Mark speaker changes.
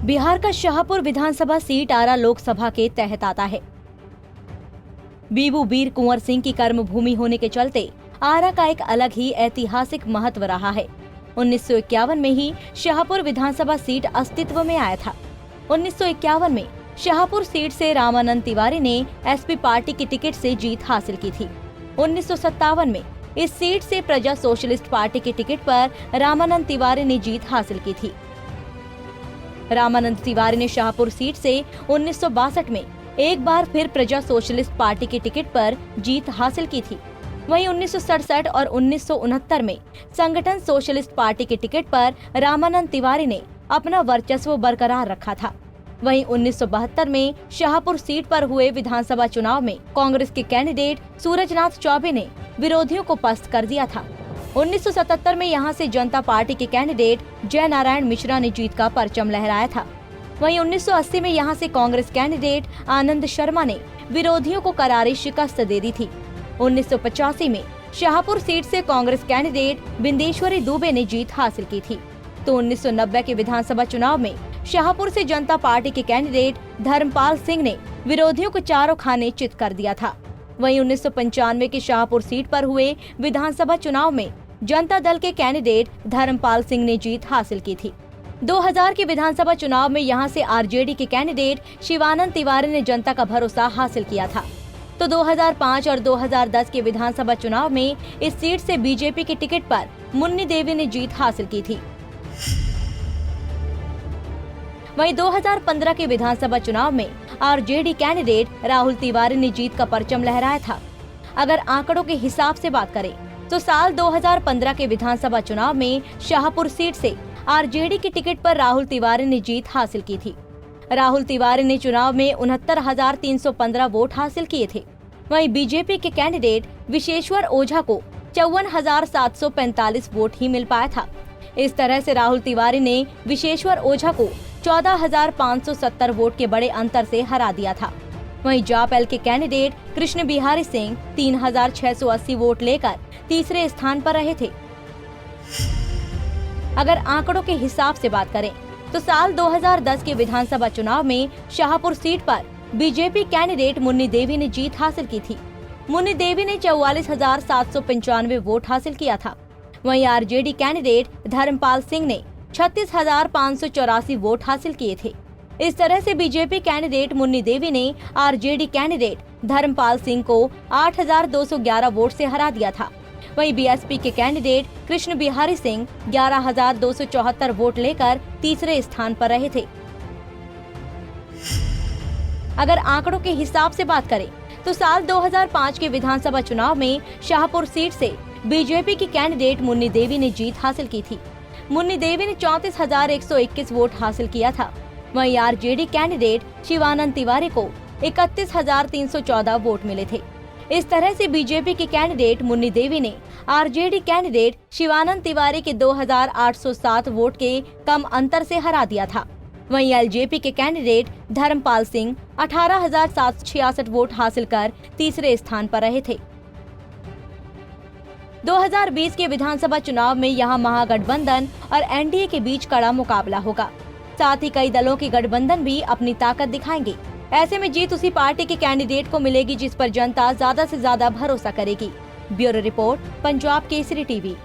Speaker 1: बिहार का शाहपुर विधानसभा सीट आरा लोकसभा के तहत आता है। बीबू वीर कुंवर सिंह की कर्मभूमि होने के चलते आरा का एक अलग ही ऐतिहासिक महत्व रहा है। 1951 में ही शाहपुर विधानसभा सीट अस्तित्व में आया था। 1951 में शाहपुर सीट से रामानंद तिवारी ने एसपी पार्टी की टिकट से जीत हासिल की थी। 1957 में इस सीट से प्रजा सोशलिस्ट पार्टी की टिकट पर रामानंद तिवारी ने जीत हासिल की थी। रामानंद तिवारी ने शाहपुर सीट से 1962 में एक बार फिर प्रजा सोशलिस्ट पार्टी की टिकट पर जीत हासिल की थी। वहीं 1967 और 1969 में संगठन सोशलिस्ट पार्टी की टिकट पर रामानंद तिवारी ने अपना वर्चस्व बरकरार रखा था। वहीं 1972 में शाहपुर सीट पर हुए विधानसभा चुनाव में कांग्रेस के कैंडिडेट सूरजनाथ चौबे ने विरोधियों को पस्त कर दिया था। 1977 में यहां से जनता पार्टी के कैंडिडेट जय नारायण मिश्रा ने जीत का परचम लहराया था। वहीं 1980 में यहां से कांग्रेस कैंडिडेट आनंद शर्मा ने विरोधियों को करारी शिकस्त दे दी थी। 1985 में शाहपुर सीट से कांग्रेस कैंडिडेट बिंदेश्वरी दुबे ने जीत हासिल की थी। तो 1990 के विधानसभा चुनाव में शाहपुर से जनता पार्टी के कैंडिडेट धर्मपाल सिंह ने विरोधियों को चारों खाने चित कर दिया था। वहीं 1995 के शाहपुर सीट पर हुए विधानसभा चुनाव में जनता दल के कैंडिडेट धर्मपाल सिंह ने जीत हासिल की थी। 2000 के विधानसभा चुनाव में यहां से आरजेडी के कैंडिडेट शिवानंद तिवारी ने जनता का भरोसा हासिल किया था। तो 2005 और 2010 के विधानसभा चुनाव में इस सीट से बीजेपी की टिकट पर मुन्नी देवी ने जीत हासिल की थी। वहीं 2015 के विधानसभा चुनाव में आरजेडी कैंडिडेट राहुल तिवारी ने जीत का परचम लहराया था। अगर आंकड़ों के हिसाब से बात करें तो साल 2015 के विधानसभा चुनाव में शाहपुर सीट से आरजेडी की टिकट पर राहुल तिवारी ने जीत हासिल की थी। राहुल तिवारी ने चुनाव में 69,315 वोट हासिल किए थे। वहीं बीजेपी के कैंडिडेट विशेश्वर ओझा को 54,745 वोट ही मिल पाया था। इस तरह से राहुल तिवारी ने विशेश्वर ओझा को 14,570 वोट के बड़े अंतर से हरा दिया था। वहीं जापैल के कैंडिडेट कृष्ण बिहारी सिंह 3,680 वोट लेकर तीसरे स्थान पर रहे थे। अगर आंकड़ों के हिसाब से बात करें तो साल 2010 के विधानसभा चुनाव में शाहपुर सीट पर बीजेपी कैंडिडेट मुन्नी देवी ने जीत हासिल की थी। मुन्नी देवी ने 44,795 वोट हासिल किया था। वहीं आरजेडी कैंडिडेट धर्मपाल सिंह ने 36,584 वोट हासिल किए थे। इस तरह से बीजेपी कैंडिडेट मुन्नी देवी ने आरजेडी कैंडिडेट धर्मपाल सिंह को 8,211 वोट से हरा दिया था। वहीं बीएसपी के कैंडिडेट कृष्ण बिहारी सिंह 11,274 वोट लेकर तीसरे स्थान पर रहे थे। अगर आंकड़ों के हिसाब से बात करें तो साल 2005 के विधानसभा चुनाव में शाहपुर सीट से बीजेपी की कैंडिडेट मुन्नी देवी ने जीत हासिल की थी। मुन्नी देवी ने 34,121 वोट हासिल किया था। वहीं आरजेडी कैंडिडेट शिवानंद तिवारी को 31,314 वोट मिले थे। इस तरह से बीजेपी की कैंडिडेट मुन्नी देवी ने आरजेडी कैंडिडेट शिवानंद तिवारी के 2,807 वोट के कम अंतर से हरा दिया था। वहीं एलजेपी के कैंडिडेट धर्मपाल सिंह 18,766 वोट हासिल कर तीसरे स्थान पर रहे थे। 2020 के विधानसभा चुनाव में यहां महागठबंधन और एनडीए के बीच कड़ा मुकाबला होगा। साथ ही कई दलों के गठबंधन भी अपनी ताकत दिखाएंगे। ऐसे में जीत उसी पार्टी के कैंडिडेट को मिलेगी जिस पर जनता ज्यादा से ज्यादा भरोसा करेगी। Bureau report, Punjab Kesari TV.